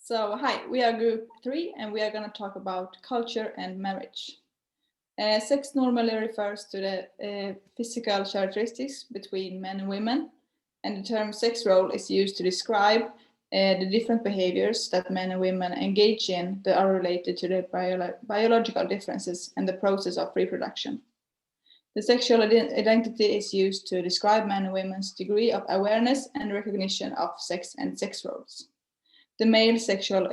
So, hi, we are group 3 and we are going to talk about culture and marriage. Sex normally refers to the physical characteristics between men and women, and the term sex role is used to describe the different behaviors that men and women engage in that are related to the biological differences and the process of reproduction. The sexual identity is used to describe men and women's degree of awareness and recognition of sex and sex roles. The male sexual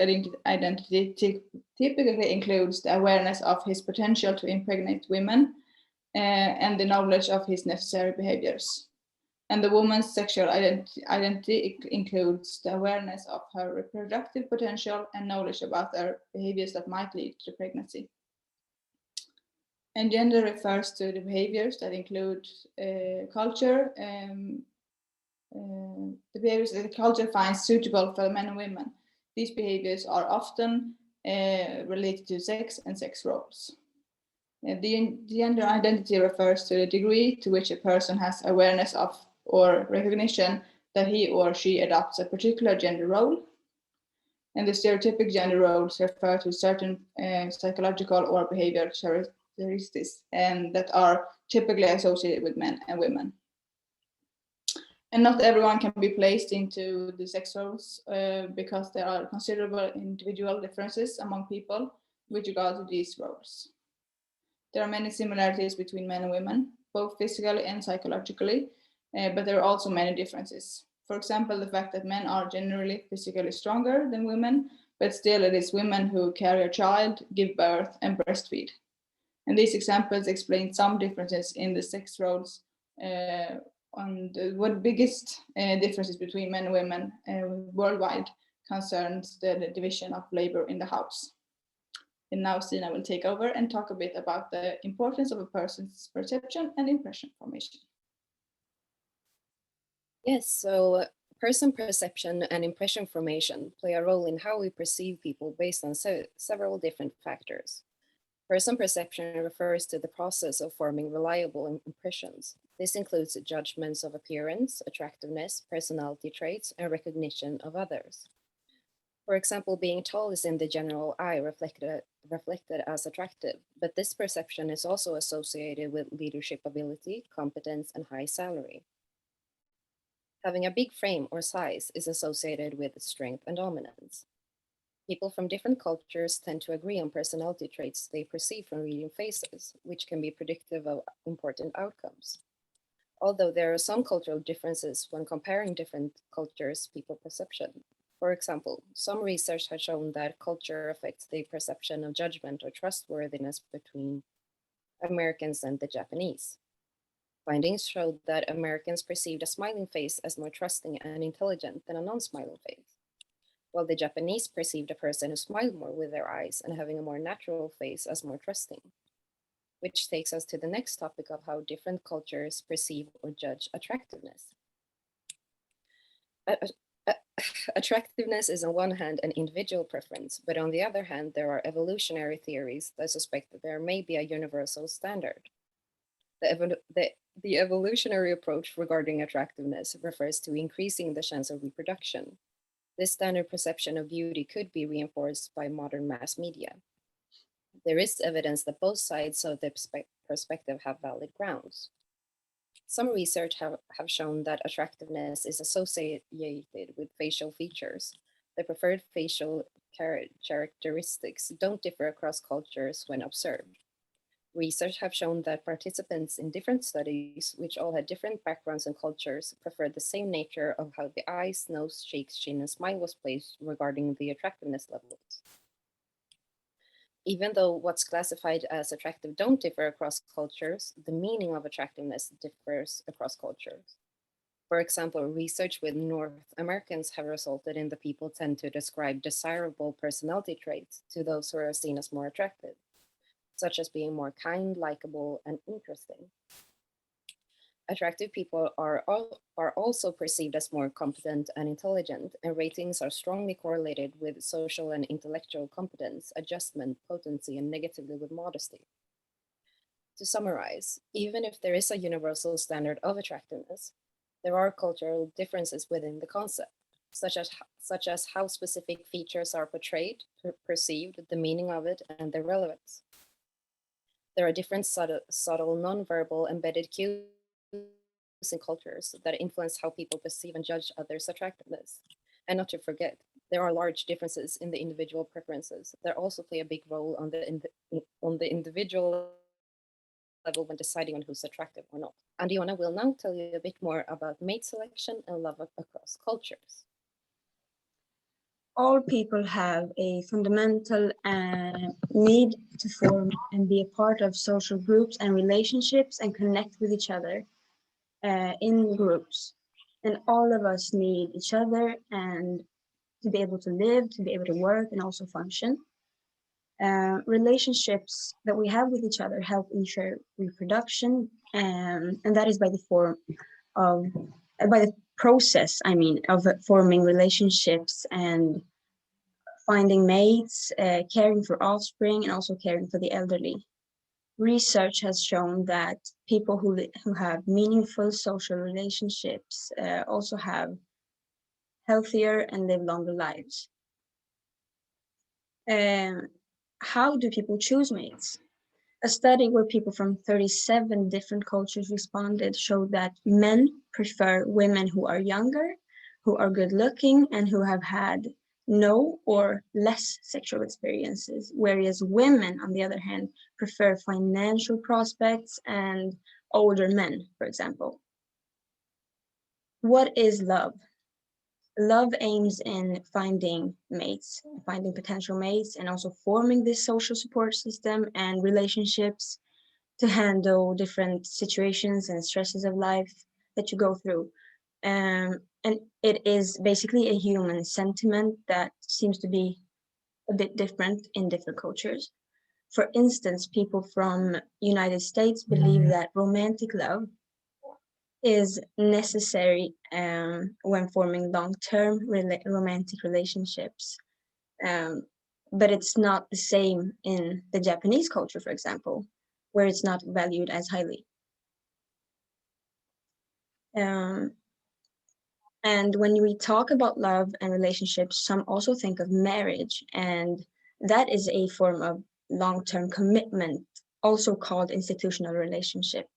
identity typically includes the awareness of his potential to impregnate women and the knowledge of his necessary behaviors. And the woman's sexual identity includes the awareness of her reproductive potential and knowledge about her behaviors that might lead to pregnancy. And gender refers to the behaviors that include culture, the behaviors that the culture finds suitable for men and women. These behaviors are often related to sex and sex roles. The gender identity refers to the degree to which a person has awareness of or recognition that he or she adopts a particular gender role. And the stereotypic gender roles refer to certain psychological or behavioral characteristics and that are typically associated with men and women. And not everyone can be placed into the sex roles because there are considerable individual differences among people with regard to these roles. There are many similarities between men and women, both physically and psychologically, but there are also many differences. For example, the fact that men are generally physically stronger than women, but still it is women who carry a child, give birth, and breastfeed. And these examples explain some differences in the sex roles on what biggest differences between men and women worldwide concerns the division of labor in the house. And now Stina will take over and talk a bit about the importance of a person's perception and impression formation. Yes, so person perception and impression formation play a role in how we perceive people based on several different factors. Person perception refers to the process of forming reliable impressions. This includes judgments of appearance, attractiveness, personality traits, and recognition of others. For example, being tall is in the general eye reflected as attractive, but this perception is also associated with leadership ability, competence, and high salary. Having a big frame or size is associated with strength and dominance. People from different cultures tend to agree on personality traits they perceive from reading faces, which can be predictive of important outcomes. Although there are some cultural differences when comparing different cultures' people perception. For example, some research has shown that culture affects the perception of judgment or trustworthiness between Americans and the Japanese. Findings showed that Americans perceived a smiling face as more trusting and intelligent than a non-smiling face, while the Japanese perceived a person who smiled more with their eyes and having a more natural face as more trusting. Which takes us to the next topic of how different cultures perceive or judge attractiveness. Attractiveness is on one hand an individual preference, but on the other hand, there are evolutionary theories that suspect that there may be a universal standard. The evolutionary approach regarding attractiveness refers to increasing the chance of reproduction. This standard perception of beauty could be reinforced by modern mass media. There is evidence that both sides of the perspective have valid grounds. Some research have shown that attractiveness is associated with facial features. The preferred facial characteristics don't differ across cultures when observed. Research have shown that participants in different studies, which all had different backgrounds and cultures, preferred the same nature of how the eyes, nose, cheeks, chin, and smile was placed regarding the attractiveness levels. Even though what's classified as attractive don't differ across cultures, the meaning of attractiveness differs across cultures. For example, research with North Americans have resulted in the people tend to describe desirable personality traits to those who are seen as more attractive, such as being more kind, likable, and interesting. Attractive people are also perceived as more competent and intelligent, and ratings are strongly correlated with social and intellectual competence, adjustment, potency, and negatively with modesty. To summarize, even if there is a universal standard of attractiveness, there are cultural differences within the concept. such as how specific features are portrayed, perceived, the meaning of it, and their relevance. There are different subtle non-verbal embedded cues in cultures that influence how people perceive and judge others' attractiveness. And not to forget, there are large differences in the individual preferences that also play a big role on the individual level when deciding on who's attractive or not. Andiona will now tell you a bit more about mate selection and love across cultures. All people have a fundamental need to form and be a part of social groups and relationships and connect with each other in groups. And all of us need each other and to be able to live, to be able to work, and also function. Relationships that we have with each other help ensure reproduction, and that is by the process, of forming relationships and finding mates, caring for offspring, and also caring for the elderly. Research has shown that people who have meaningful social relationships also have healthier and live longer lives. How do people choose mates? A study where people from 37 different cultures responded showed that men prefer women who are younger, who are good looking, and who have had no or less sexual experiences, whereas women, on the other hand, prefer financial prospects and older men, for example. What is love? Love aims in finding mates, finding potential mates, and also forming this social support system and relationships to handle different situations and stresses of life that you go through. And it is basically a human sentiment that seems to be a bit different in different cultures. For instance, people from United States believe that romantic love is necessary when forming long-term romantic relationships. But it's not the same in the Japanese culture, for example, where it's not valued as highly. And when we talk about love and relationships, some also think of marriage, and that is a form of long-term commitment, also called institutional relationship,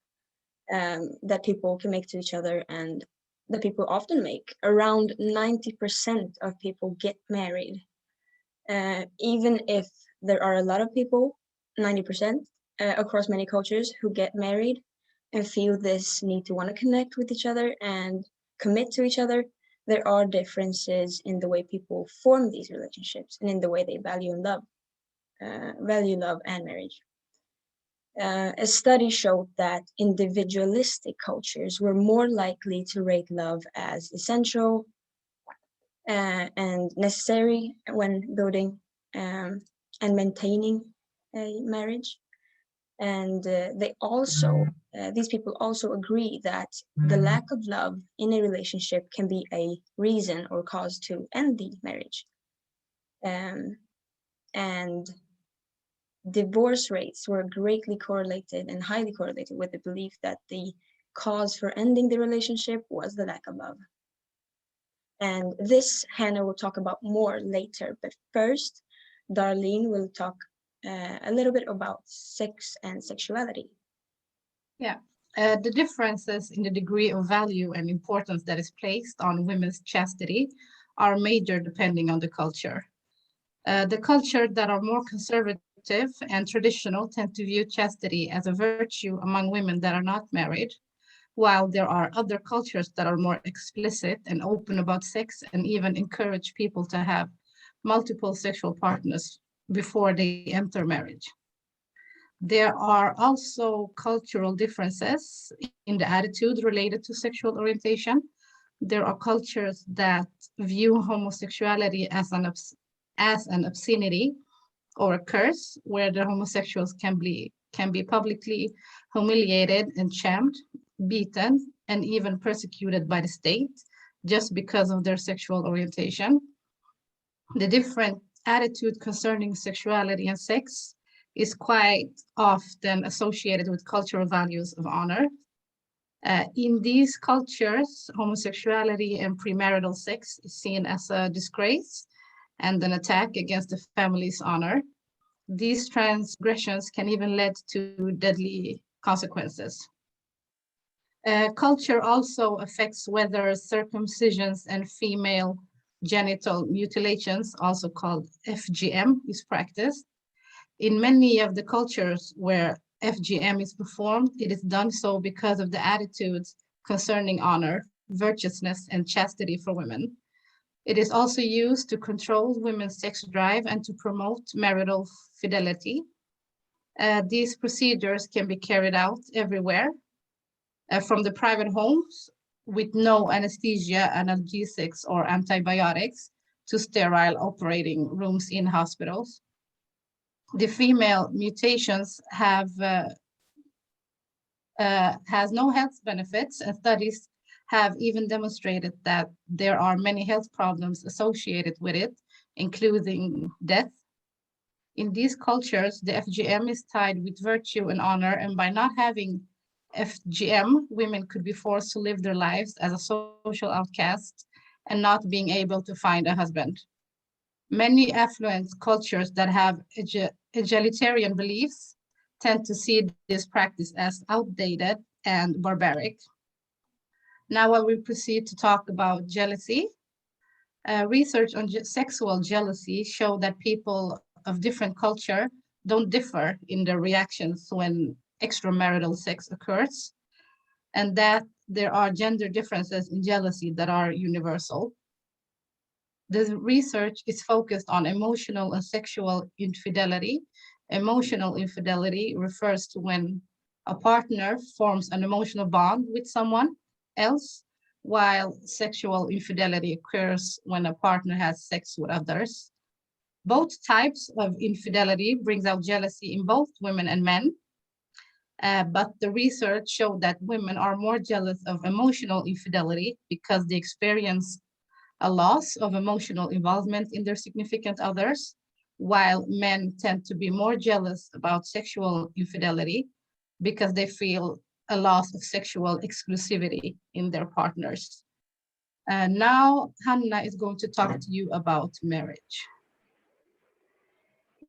that people can make to each other and that people often make. Around 90% of people get married. Even if there are a lot of people, 90% across many cultures who get married and feel this need to want to connect with each other and commit to each other, there are differences in the way people form these relationships and in the way they value love and marriage. A study showed that individualistic cultures were more likely to rate love as essential and necessary when building and maintaining a marriage. And these people also agree that the lack of love in a relationship can be a reason or cause to end the marriage. And divorce rates were greatly correlated and highly correlated with the belief that the cause for ending the relationship was the lack of love. And this Hanna will talk about more later, but first, Darlene will talk a little bit about sex and sexuality. Yeah, the differences in the degree of value and importance that is placed on women's chastity are major depending on the culture. The cultures that are more conservative and traditional tend to view chastity as a virtue among women that are not married, while there are other cultures that are more explicit and open about sex and even encourage people to have multiple sexual partners before they enter marriage. There are also cultural differences in the attitude related to sexual orientation. There are cultures that view homosexuality as an obscenity or a curse, where the homosexuals can be publicly humiliated and shamed, beaten, and even persecuted by the state just because of their sexual orientation. The different attitude concerning sexuality and sex is quite often associated with cultural values of honor, In these cultures, homosexuality and premarital sex is seen as a disgrace and an attack against the family's honor. These transgressions can even lead to deadly consequences. Culture also affects whether circumcisions and female genital mutilations, also called FGM, is practiced. In many of the cultures where FGM is performed, it is done so because of the attitudes concerning honor, virtuousness, and chastity for women. It is also used to control women's sex drive and to promote marital fidelity. These procedures can be carried out everywhere, from the private homes with no anesthesia, analgesics, or antibiotics to sterile operating rooms in hospitals. The female mutations has no health benefits, and studies have even demonstrated that there are many health problems associated with it, including death. In these cultures, the FGM is tied with virtue and honor, and by not having FGM, women could be forced to live their lives as a social outcast and not being able to find a husband. Many affluent cultures that have egalitarian beliefs tend to see this practice as outdated and barbaric. Now I will proceed to talk about jealousy. Research on sexual jealousy show that people of different culture don't differ in their reactions when extramarital sex occurs, and that there are gender differences in jealousy that are universal. The research is focused on emotional and sexual infidelity. Emotional infidelity refers to when a partner forms an emotional bond with someone else, while sexual infidelity occurs when a partner has sex with others. Both types of infidelity brings out jealousy in both women and men, but the research showed that women are more jealous of emotional infidelity because they experience a loss of emotional involvement in their significant others, while men tend to be more jealous about sexual infidelity because they feel a loss of sexual exclusivity in their partners. Now, Hanna is going to talk to you about marriage.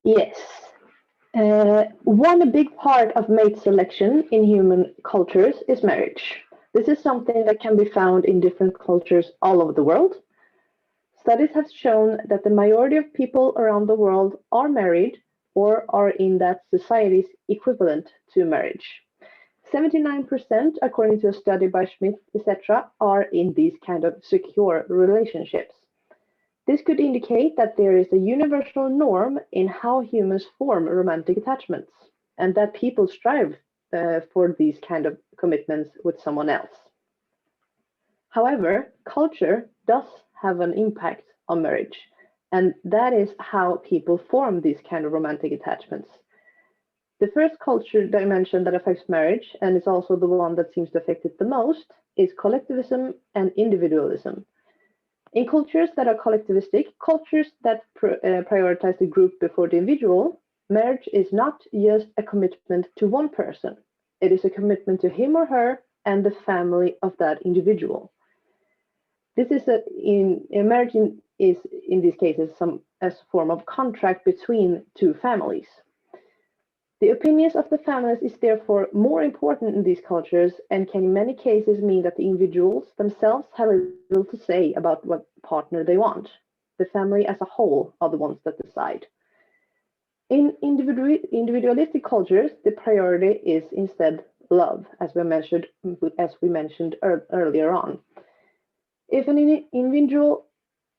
Yes. One big part of mate selection in human cultures is marriage. This is something that can be found in different cultures all over the world. Studies have shown that the majority of people around the world are married or are in that society's equivalent to marriage. 79%, according to a study by Smith, etc., are in these kind of secure relationships. This could indicate that there is a universal norm in how humans form romantic attachments, and that people strive for these kind of commitments with someone else. However, culture does have an impact on marriage, and that is how people form these kind of romantic attachments. The first culture dimension that affects marriage, and is also the one that seems to affect it the most, is collectivism and individualism. In cultures that are collectivistic, cultures that prioritize the group before the individual, marriage is not just a commitment to one person. It is a commitment to him or her and the family of that individual. This is marriage is in these cases as a form of contract between two families. The opinions of the families is therefore more important in these cultures and can in many cases mean that the individuals themselves have little to say about what partner they want. The family as a whole are the ones that decide. In individualistic cultures, the priority is instead love, as we mentioned earlier on. If an individual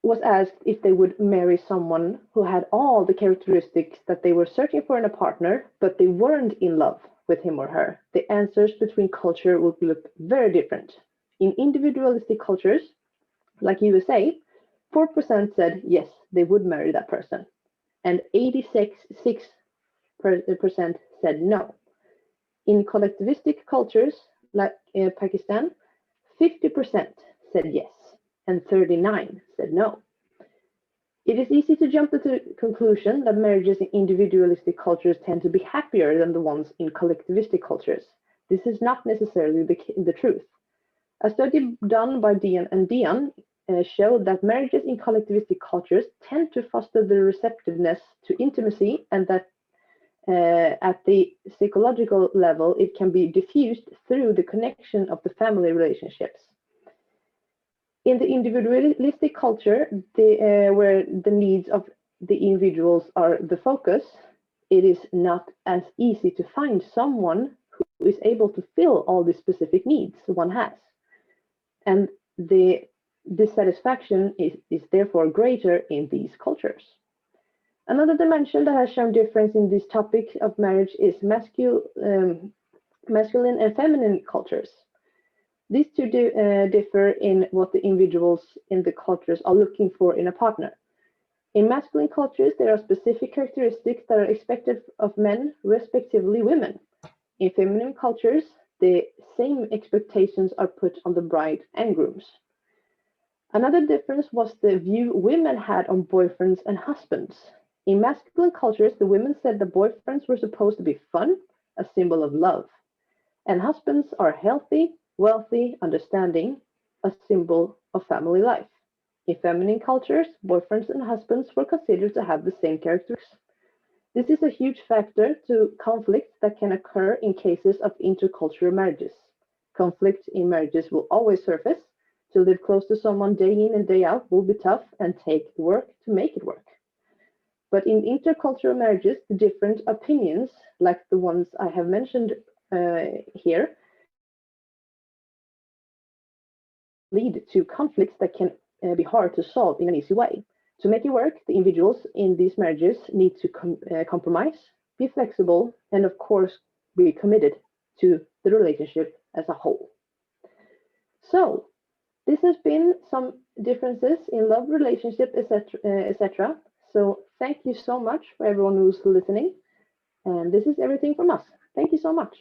was asked if they would marry someone who had all the characteristics that they were searching for in a partner, but they weren't in love with him or her, the answers between culture would look very different. In individualistic cultures, like USA, 4% said yes, they would marry that person, and 86% said no. In collectivistic cultures, like Pakistan, 50% said yes, and 39% said no. It is easy to jump to the conclusion that marriages in individualistic cultures tend to be happier than the ones in collectivistic cultures. This is not necessarily the truth. A study done by Dian and Dian showed that marriages in collectivistic cultures tend to foster the receptiveness to intimacy, and that at the psychological level, it can be diffused through the connection of the family relationships. In the individualistic culture, where the needs of the individuals are the focus, it is not as easy to find someone who is able to fill all the specific needs one has. And the dissatisfaction is therefore greater in these cultures. Another dimension that has shown difference in this topic of marriage is masculine and feminine cultures. These two differ in what the individuals in the cultures are looking for in a partner. In masculine cultures, there are specific characteristics that are expected of men, respectively women. In feminine cultures, the same expectations are put on the bride and grooms. Another difference was the view women had on boyfriends and husbands. In masculine cultures, the women said that boyfriends were supposed to be fun, a symbol of love, and husbands are healthy, wealthy, understanding, a symbol of family life. In feminine cultures, boyfriends and husbands were considered to have the same characteristics. This is a huge factor to conflicts that can occur in cases of intercultural marriages. Conflict in marriages will always surface. To live close to someone day in and day out will be tough and take work to make it work. But in intercultural marriages, the different opinions, like the ones I have mentioned here, lead to conflicts that can be hard to solve in an easy way. To make it work, the individuals in these marriages need to compromise, be flexible, and of course, be committed to the relationship as a whole. So, this has been some differences in love, relationship, etc. So, thank you so much for everyone who's listening. And this is everything from us. Thank you so much.